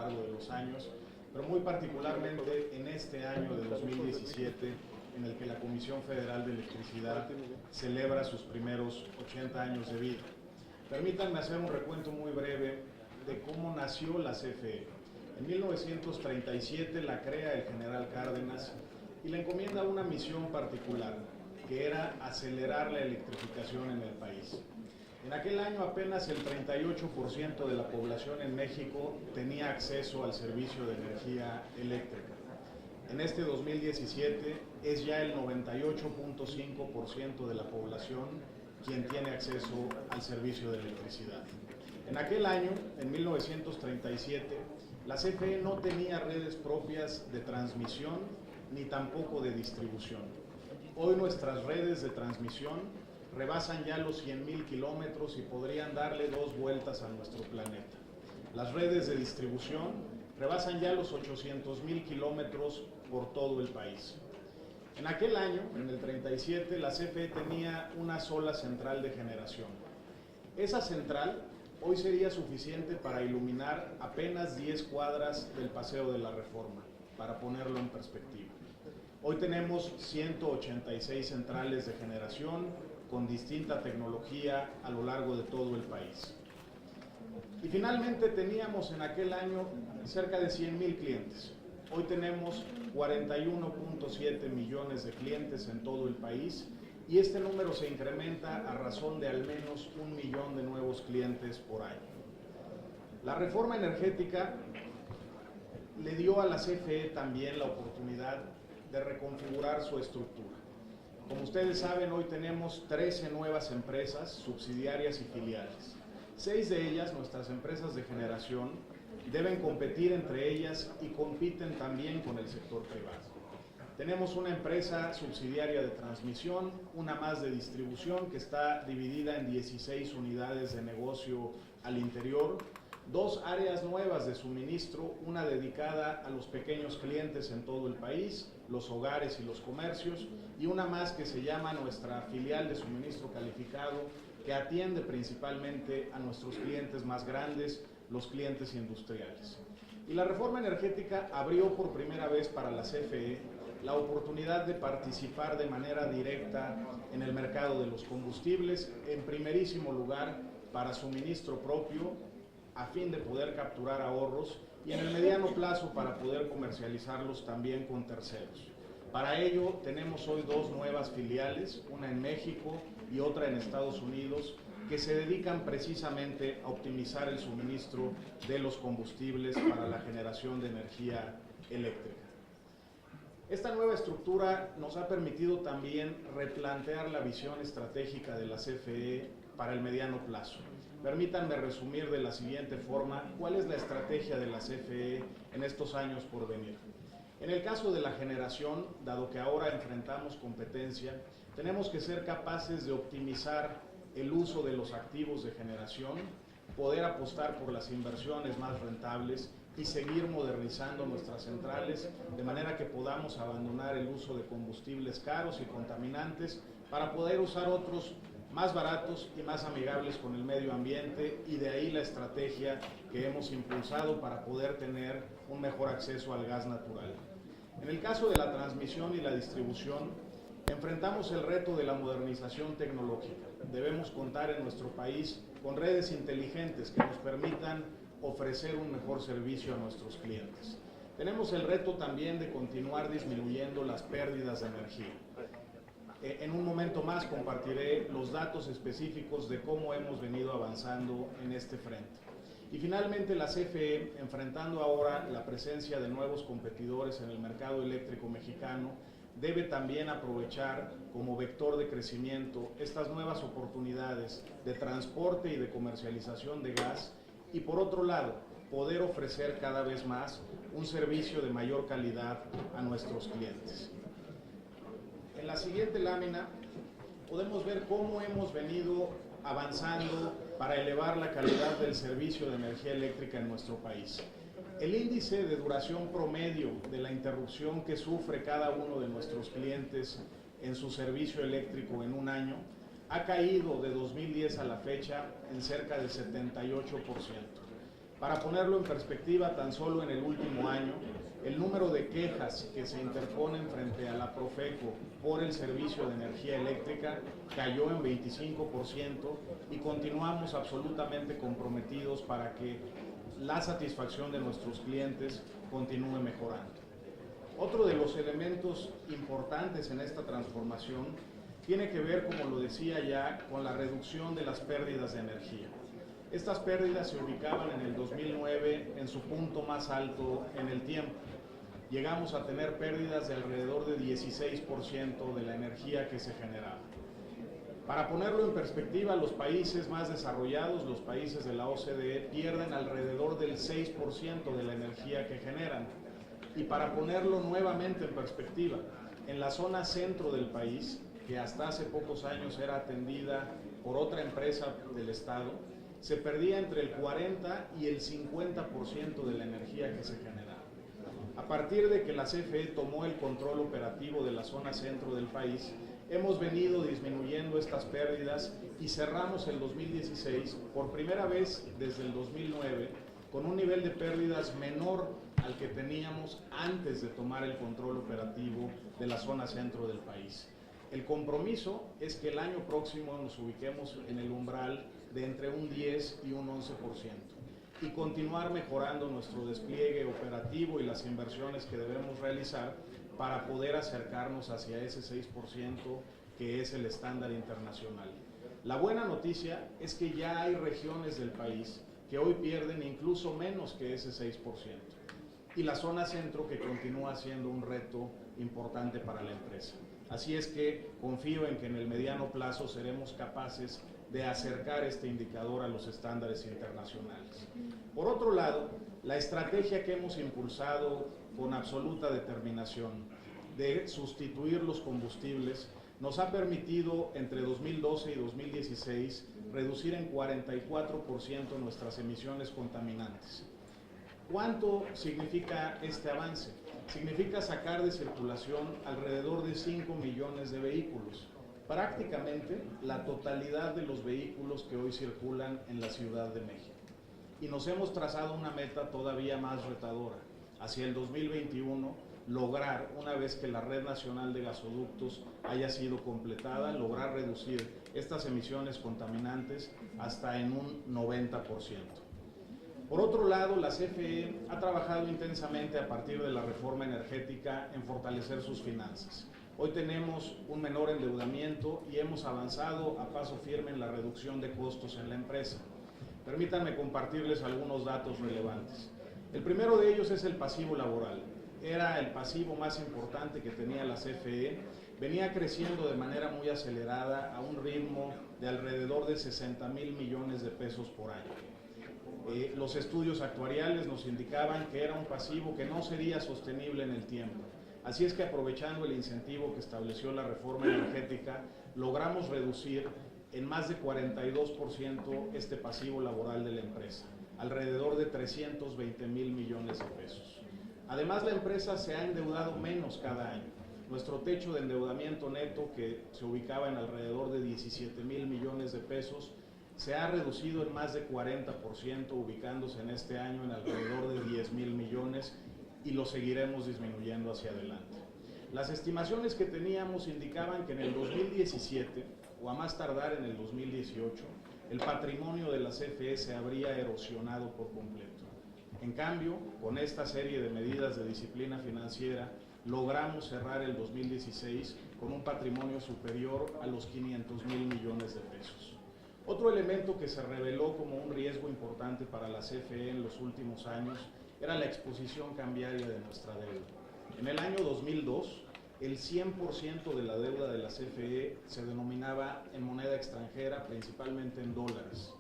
largo de los años, pero muy particularmente en este año de 2017, en el que la Comisión Federal de Electricidad celebra sus primeros 80 años de vida. Permítanme hacer un recuento muy breve de cómo nació la CFE. En 1937 la crea el general Cárdenas y le encomienda una misión particular, que era acelerar la electrificación en el país. En aquel año apenas el 38% de la población en México tenía acceso al servicio de energía eléctrica. En este 2017 es ya el 98.5% de la población quien tiene acceso al servicio de electricidad. En aquel año, en 1937, la CFE no tenía redes propias de transmisión ni tampoco de distribución. Hoy nuestras redes de transmisión rebasan ya los 100,000 kilómetros y podrían darle 2 vueltas a nuestro planeta. Las redes de distribución rebasan ya los 800,000 kilómetros por todo el país. En aquel año, en el 37, la CFE tenía una sola central de generación. Esa central hoy sería suficiente para iluminar apenas 10 cuadras del Paseo de la Reforma, para ponerlo en perspectiva. Hoy tenemos 186 centrales de generación con distinta tecnología a lo largo de todo el país. Y finalmente teníamos en aquel año cerca de 100,000 clientes. Hoy tenemos 41.7 millones de clientes en todo el país y este número se incrementa a razón de al menos 1 millón de nuevos clientes por año. La reforma energética le dio a la CFE también la oportunidad de reconfigurar su estructura. Como ustedes saben, hoy tenemos 13 nuevas empresas, subsidiarias y filiales. 6 de ellas, nuestras empresas de generación, deben competir entre ellas y compiten también con el sector privado. Tenemos una empresa subsidiaria de transmisión, una más de distribución que está dividida en 16 unidades de negocio al interior, 2 áreas nuevas de suministro, una dedicada a los pequeños clientes en todo el país, los hogares y los comercios, y una más que se llama nuestra filial de suministro calificado, que atiende principalmente a nuestros clientes más grandes, los clientes industriales. Y la reforma energética abrió por primera vez para la CFE la oportunidad de participar de manera directa en el mercado de los combustibles, en primerísimo lugar para suministro propio, a fin de poder capturar ahorros, y en el mediano plazo para poder comercializarlos también con terceros. Para ello tenemos hoy 2 nuevas filiales, una en México y otra en Estados Unidos, que se dedican precisamente a optimizar el suministro de los combustibles para la generación de energía eléctrica. Esta nueva estructura nos ha permitido también replantear la visión estratégica de la CFE para el mediano plazo. Permítanme resumir de la siguiente forma cuál es la estrategia de la CFE en estos años por venir. En el caso de la generación, dado que ahora enfrentamos competencia, tenemos que ser capaces de optimizar el uso de los activos de generación, poder apostar por las inversiones más rentables y seguir modernizando nuestras centrales de manera que podamos abandonar el uso de combustibles caros y contaminantes para poder usar otros más baratos y más amigables con el medio ambiente, y de ahí la estrategia que hemos impulsado para poder tener un mejor acceso al gas natural. En el caso de la transmisión y la distribución, enfrentamos el reto de la modernización tecnológica. Debemos contar en nuestro país con redes inteligentes que nos permitan ofrecer un mejor servicio a nuestros clientes. Tenemos el reto también de continuar disminuyendo las pérdidas de energía. En un momento más compartiré los datos específicos de cómo hemos venido avanzando en este frente. Y finalmente la CFE, enfrentando ahora la presencia de nuevos competidores en el mercado eléctrico mexicano, debe también aprovechar como vector de crecimiento estas nuevas oportunidades de transporte y de comercialización de gas, y por otro lado, poder ofrecer cada vez más un servicio de mayor calidad a nuestros clientes. En la siguiente lámina podemos ver cómo hemos venido avanzando para elevar la calidad del servicio de energía eléctrica en nuestro país. El índice de duración promedio de la interrupción que sufre cada uno de nuestros clientes en su servicio eléctrico en un año ha caído de 2010 a la fecha en cerca del 78%. Para ponerlo en perspectiva, tan solo en el último año, el número de quejas que se interponen frente a la Profeco por el servicio de energía eléctrica cayó en 25% y continuamos absolutamente comprometidos para que la satisfacción de nuestros clientes continúe mejorando. Otro de los elementos importantes en esta transformación tiene que ver, como lo decía ya, con la reducción de las pérdidas de energía. Estas pérdidas se ubicaban en el 2009 en su punto más alto en el tiempo. Llegamos a tener pérdidas de alrededor de 16% de la energía que se generaba. Para ponerlo en perspectiva, los países más desarrollados, los países de la OCDE, pierden alrededor del 6% de la energía que generan. Y para ponerlo nuevamente en perspectiva, en la zona centro del país, que hasta hace pocos años era atendida por otra empresa del Estado, se perdía entre el 40 y el 50% de la energía que se generaba. A partir de que la CFE tomó el control operativo de la zona centro del país, hemos venido disminuyendo estas pérdidas y cerramos el 2016 por primera vez desde el 2009 con un nivel de pérdidas menor al que teníamos antes de tomar el control operativo de la zona centro del país. El compromiso es que el año próximo nos ubiquemos en el umbral de entre un 10 y un 11% y continuar mejorando nuestro despliegue operativo y las inversiones que debemos realizar para poder acercarnos hacia ese 6% que es el estándar internacional. La buena noticia es que ya hay regiones del país que hoy pierden incluso menos que ese 6%, y la zona centro que continúa siendo un reto importante para la empresa. Así es que confío en que en el mediano plazo seremos capaces de acercar este indicador a los estándares internacionales. Por otro lado, la estrategia que hemos impulsado con absoluta determinación de sustituir los combustibles nos ha permitido entre 2012 y 2016 reducir en 44% nuestras emisiones contaminantes. ¿Cuánto significa este avance? Significa sacar de circulación alrededor de 5 millones de vehículos, prácticamente la totalidad de los vehículos que hoy circulan en la Ciudad de México. Y nos hemos trazado una meta todavía más retadora, hacia el 2021, lograr, una vez que la red nacional de gasoductos haya sido completada, lograr reducir estas emisiones contaminantes hasta en un 90%. Por otro lado, la CFE ha trabajado intensamente a partir de la reforma energética en fortalecer sus finanzas. Hoy tenemos un menor endeudamiento y hemos avanzado a paso firme en la reducción de costos en la empresa. Permítanme compartirles algunos datos relevantes. El primero de ellos es el pasivo laboral. Era el pasivo más importante que tenía la CFE, venía creciendo de manera muy acelerada a un ritmo de alrededor de 60,000 millones de pesos por año. Los estudios actuariales nos indicaban que era un pasivo que no sería sostenible en el tiempo. Así es que, aprovechando el incentivo que estableció la reforma energética, logramos reducir en más de 42% este pasivo laboral de la empresa, alrededor de 320,000 millones de pesos. Además, la empresa se ha endeudado menos cada año. Nuestro techo de endeudamiento neto, que se ubicaba en alrededor de 17,000 millones de pesos, se ha reducido en más de 40%, ubicándose en este año en alrededor de 10,000 millones, y lo seguiremos disminuyendo hacia adelante. Las estimaciones que teníamos indicaban que en el 2017, o a más tardar en el 2018, el patrimonio de la CFE se habría erosionado por completo. En cambio, con esta serie de medidas de disciplina financiera, logramos cerrar el 2016 con un patrimonio superior a los 500,000 millones de pesos. Otro elemento que se reveló como un riesgo importante para la CFE en los últimos años era la exposición cambiaria de nuestra deuda. En el año 2002, el 100% de la deuda de la CFE se denominaba en moneda extranjera, principalmente en dólares,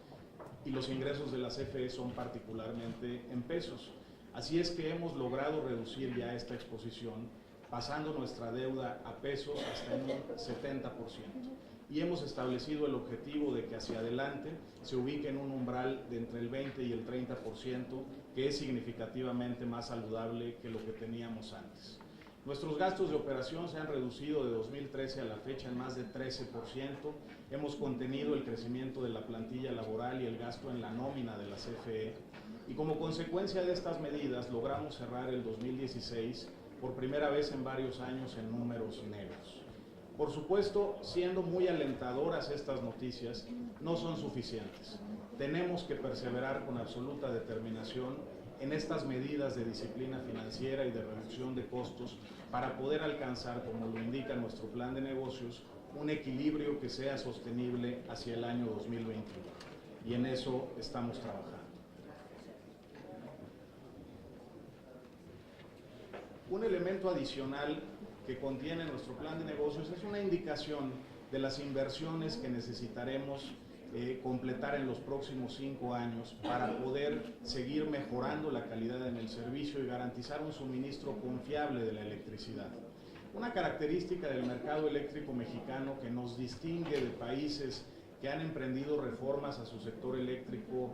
y los ingresos de la CFE son particularmente en pesos. Así es que hemos logrado reducir ya esta exposición, pasando nuestra deuda a pesos hasta en un 70%. Y hemos establecido el objetivo de que hacia adelante se ubique en un umbral de entre el 20 y el 30%, que es significativamente más saludable que lo que teníamos antes. Nuestros gastos de operación se han reducido de 2013 a la fecha en más de 13%. Hemos contenido el crecimiento de la plantilla laboral y el gasto en la nómina de la CFE. Y como consecuencia de estas medidas logramos cerrar el 2016 por primera vez en varios años en números negros. Por supuesto, siendo muy alentadoras estas noticias, no son suficientes. Tenemos que perseverar con absoluta determinación en estas medidas de disciplina financiera y de reducción de costos para poder alcanzar, como lo indica nuestro plan de negocios, un equilibrio que sea sostenible hacia el año 2021. Y en eso estamos trabajando. Un elemento adicional que contiene nuestro plan de negocios es una indicación de las inversiones que necesitaremos completar en los próximos 5 años para poder seguir mejorando la calidad en el servicio y garantizar un suministro confiable de la electricidad. Una característica del mercado eléctrico mexicano que nos distingue de países que han emprendido reformas a su sector eléctrico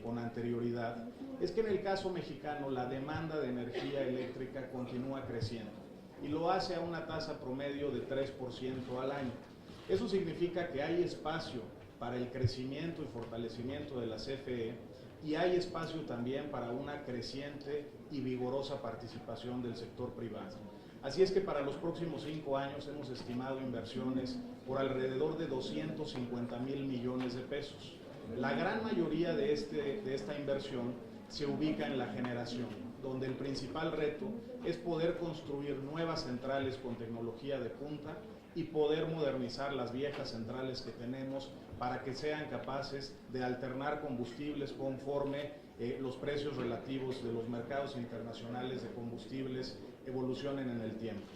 con anterioridad es que en el caso mexicano la demanda de energía eléctrica continúa creciendo y lo hace a una tasa promedio de 3% al año. Eso significa que hay espacio para el crecimiento y fortalecimiento de la CFE y hay espacio también para una creciente y vigorosa participación del sector privado. Así es que para los próximos 5 años hemos estimado inversiones por alrededor de 250,000 millones de pesos. La gran mayoría de esta inversión se ubica en la generación, donde el principal reto es poder construir nuevas centrales con tecnología de punta y poder modernizar las viejas centrales que tenemos para que sean capaces de alternar combustibles conforme los precios relativos de los mercados internacionales de combustibles evolucionen en el tiempo.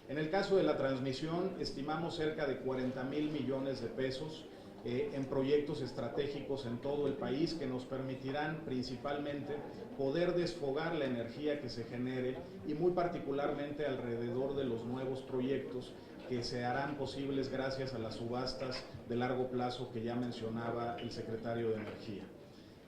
En el caso de la transmisión, estimamos cerca de 40,000 millones de pesos en proyectos estratégicos en todo el país que nos permitirán principalmente poder desfogar la energía que se genere y muy particularmente alrededor de los nuevos proyectos que se harán posibles gracias a las subastas de largo plazo que ya mencionaba el secretario de Energía.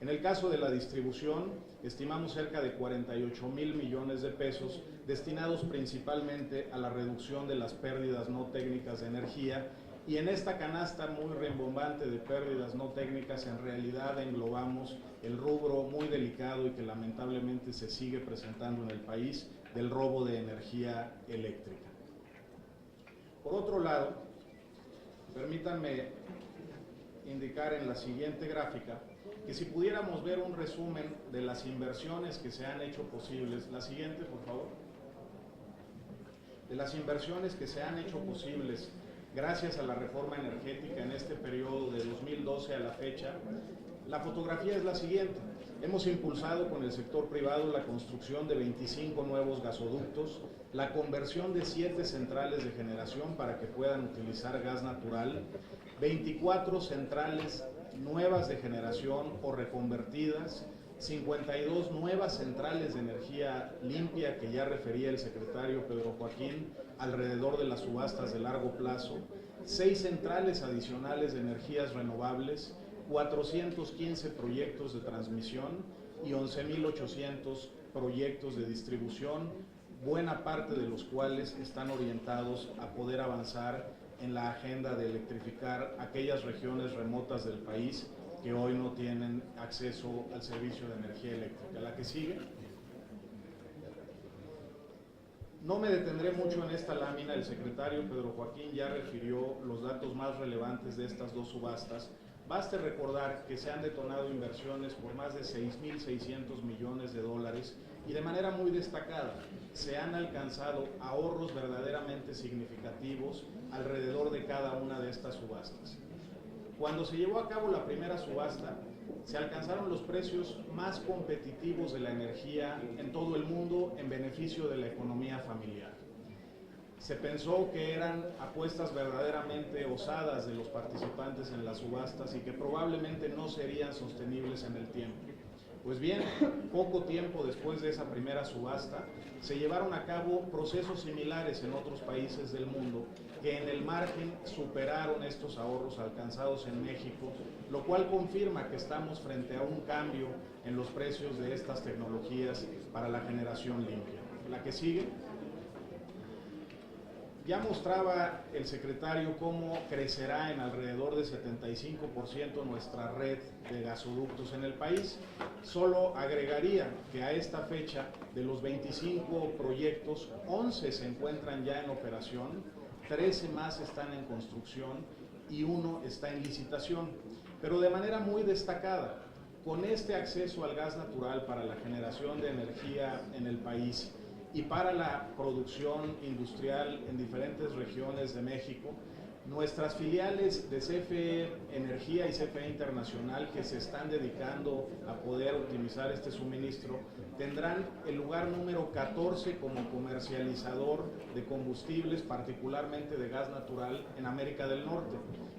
En el caso de la distribución, estimamos cerca de 48,000 millones de pesos destinados principalmente a la reducción de las pérdidas no técnicas de energía, y en esta canasta muy rimbombante de pérdidas no técnicas en realidad englobamos el rubro muy delicado y que lamentablemente se sigue presentando en el país del robo de energía eléctrica. Por otro lado, permítanme indicar en la siguiente gráfica que si pudiéramos ver un resumen de las inversiones que se han hecho posibles, la siguiente por favor, de las inversiones que se han hecho posibles gracias a la reforma energética en este periodo de 2012 a la fecha, la fotografía es la siguiente. Hemos impulsado con el sector privado la construcción de 25 nuevos gasoductos, la conversión de 7 centrales de generación para que puedan utilizar gas natural, 24 centrales nuevas de generación o reconvertidas, 52 nuevas centrales de energía limpia que ya refería el secretario Pedro Joaquín alrededor de las subastas de largo plazo, 6 centrales adicionales de energías renovables, 415 proyectos de transmisión y 11,800 proyectos de distribución, buena parte de los cuales están orientados a poder avanzar en la agenda de electrificar aquellas regiones remotas del país que hoy no tienen acceso al servicio de energía eléctrica. La que sigue. No me detendré mucho en esta lámina, el secretario Pedro Joaquín ya refirió los datos más relevantes de estas dos subastas. Baste recordar que se han detonado inversiones por más de 6,600 millones de dólares y de manera muy destacada se han alcanzado ahorros verdaderamente significativos alrededor de cada una de estas subastas. Cuando se llevó a cabo la primera subasta, se alcanzaron los precios más competitivos de la energía en todo el mundo en beneficio de la economía familiar. Se pensó que eran apuestas verdaderamente osadas de los participantes en las subastas y que probablemente no serían sostenibles en el tiempo. Pues bien, poco tiempo después de esa primera subasta, se llevaron a cabo procesos similares en otros países del mundo que en el margen superaron estos ahorros alcanzados en México, lo cual confirma que estamos frente a un cambio en los precios de estas tecnologías para la generación limpia. La que sigue. Ya mostraba el secretario cómo crecerá en alrededor de 75% nuestra red de gasoductos en el país. Solo agregaría que a esta fecha, de los 25 proyectos, 11 se encuentran ya en operación, 13 más están en construcción y 1 está en licitación. Pero de manera muy destacada, con este acceso al gas natural para la generación de energía en el país y para la producción industrial en diferentes regiones de México, nuestras filiales de CFE Energía y CFE Internacional que se están dedicando a poder optimizar este suministro tendrán el lugar número 14 como comercializador de combustibles, particularmente de gas natural, en América del Norte.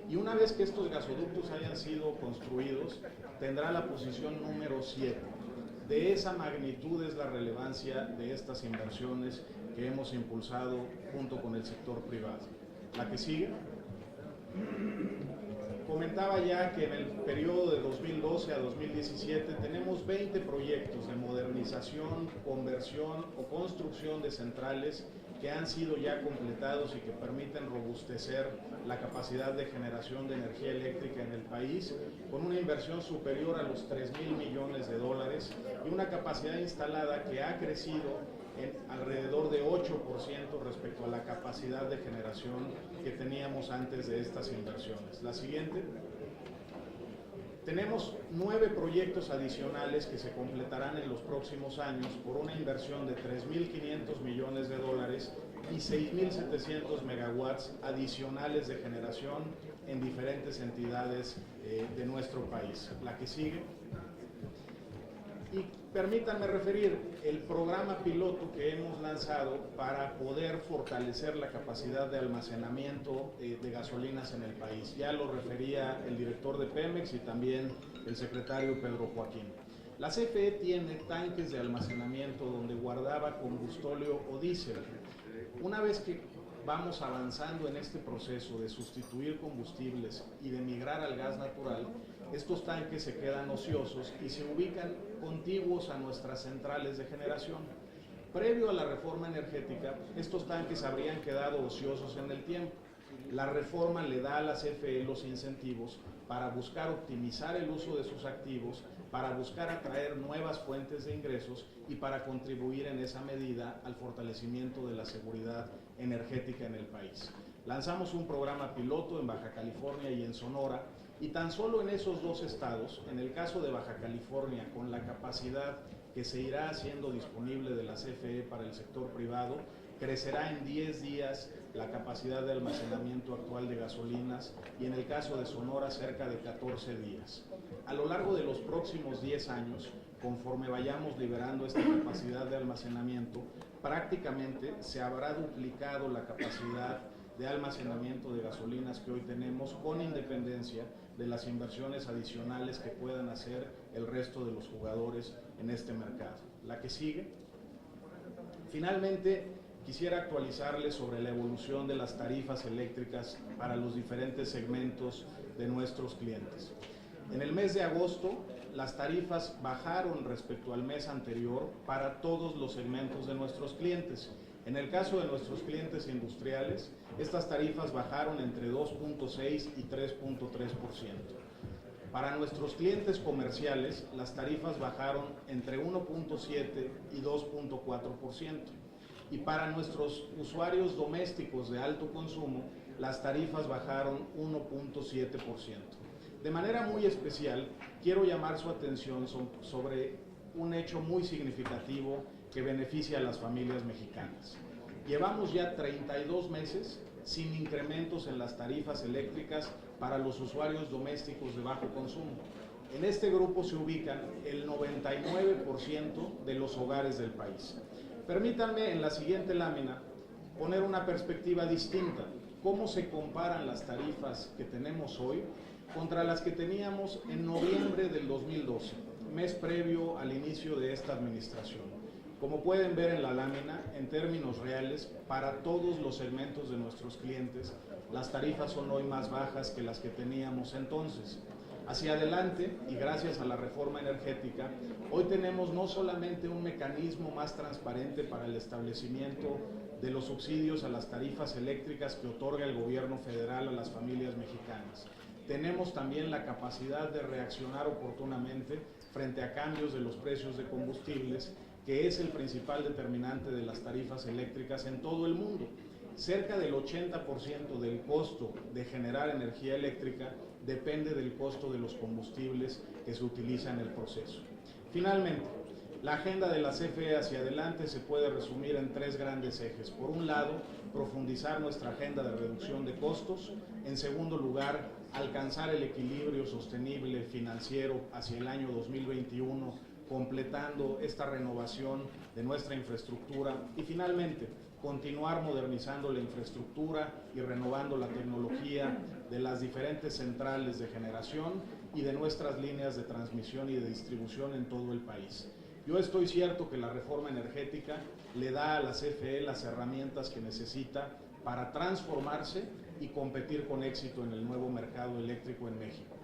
Y una vez que estos gasoductos hayan sido construidos, tendrá la posición número 7. De esa magnitud es la relevancia de estas inversiones que hemos impulsado junto con el sector privado. La que sigue. Comentaba ya que en el periodo de 2012 a 2017 tenemos 20 proyectos de modernización, conversión o construcción de centrales que han sido ya completados y que permiten robustecer la capacidad de generación de energía eléctrica en el país, con una inversión superior a los 3,000 millones de dólares y una capacidad instalada que ha crecido en alrededor de 8% respecto a la capacidad de generación que teníamos antes de estas inversiones. La siguiente. Tenemos 9 proyectos adicionales que se completarán en los próximos años por una inversión de 3,500 millones de dólares y 6,700 megawatts adicionales de generación en diferentes entidades de nuestro país. La que sigue. Y permítanme referir el programa piloto que hemos lanzado para poder fortalecer la capacidad de almacenamiento de gasolinas en el país. Ya lo refería el director de Pemex y también el secretario Pedro Joaquín. La CFE tiene tanques de almacenamiento donde guardaba combustóleo o diésel. Una vez que vamos avanzando en este proceso de sustituir combustibles y de migrar al gas natural, estos tanques se quedan ociosos y se ubican contiguos a nuestras centrales de generación. Previo a la reforma energética, estos tanques habrían quedado ociosos en el tiempo. La reforma le da a la CFE los incentivos para buscar optimizar el uso de sus activos, para buscar atraer nuevas fuentes de ingresos y para contribuir en esa medida al fortalecimiento de la seguridad energética en el país. Lanzamos un programa piloto en Baja California y en Sonora, y tan solo en esos 2 estados, en el caso de Baja California, con la capacidad que se irá haciendo disponible de la CFE para el sector privado, crecerá en 10 días la capacidad de almacenamiento actual de gasolinas y en el caso de Sonora cerca de 14 días. A lo largo de los próximos 10 años, conforme vayamos liberando esta capacidad de almacenamiento, prácticamente se habrá duplicado la capacidad de almacenamiento de gasolinas que hoy tenemos, con independencia de las inversiones adicionales que puedan hacer el resto de los jugadores en este mercado. La que sigue. Finalmente, quisiera actualizarles sobre la evolución de las tarifas eléctricas para los diferentes segmentos de nuestros clientes. En el mes de agosto, las tarifas bajaron respecto al mes anterior para todos los segmentos de nuestros clientes. En el caso de nuestros clientes industriales, estas tarifas bajaron entre 2.6 y 3.3%. Para nuestros clientes comerciales, las tarifas bajaron entre 1.7 y 2.4%. Y para nuestros usuarios domésticos de alto consumo, las tarifas bajaron 1.7%. De manera muy especial, quiero llamar su atención sobre un hecho muy significativo que beneficia a las familias mexicanas. Llevamos ya 32 meses sin incrementos en las tarifas eléctricas para los usuarios domésticos de bajo consumo. En este grupo se ubican el 99% de los hogares del país. Permítanme en la siguiente lámina poner una perspectiva distinta. ¿Cómo se comparan las tarifas que tenemos hoy contra las que teníamos en noviembre del 2012, mes previo al inicio de esta administración? Como pueden ver en la lámina, en términos reales, para todos los segmentos de nuestros clientes, las tarifas son hoy más bajas que las que teníamos entonces. Hacia adelante, y gracias a la reforma energética, hoy tenemos no solamente un mecanismo más transparente para el establecimiento de los subsidios a las tarifas eléctricas que otorga el gobierno federal a las familias mexicanas, tenemos también la capacidad de reaccionar oportunamente frente a cambios de los precios de combustibles, que es el principal determinante de las tarifas eléctricas en todo el mundo. Cerca del 80% del costo de generar energía eléctrica depende del costo de los combustibles que se utilizan en el proceso. Finalmente, la agenda de la CFE hacia adelante se puede resumir en tres grandes ejes. Por un lado, profundizar nuestra agenda de reducción de costos. En segundo lugar, alcanzar el equilibrio sostenible financiero hacia el año 2021, completando esta renovación de nuestra infraestructura. Y finalmente, continuar modernizando la infraestructura y renovando la tecnología de las diferentes centrales de generación y de nuestras líneas de transmisión y de distribución en todo el país. Yo estoy cierto que la reforma energética le da a la CFE las herramientas que necesita para transformarse y competir con éxito en el nuevo mercado eléctrico en México.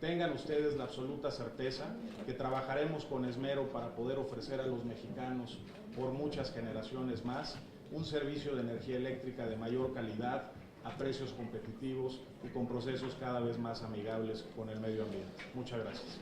Tengan ustedes la absoluta certeza que trabajaremos con esmero para poder ofrecer a los mexicanos por muchas generaciones más un servicio de energía eléctrica de mayor calidad, a precios competitivos y con procesos cada vez más amigables con el medio ambiente. Muchas gracias.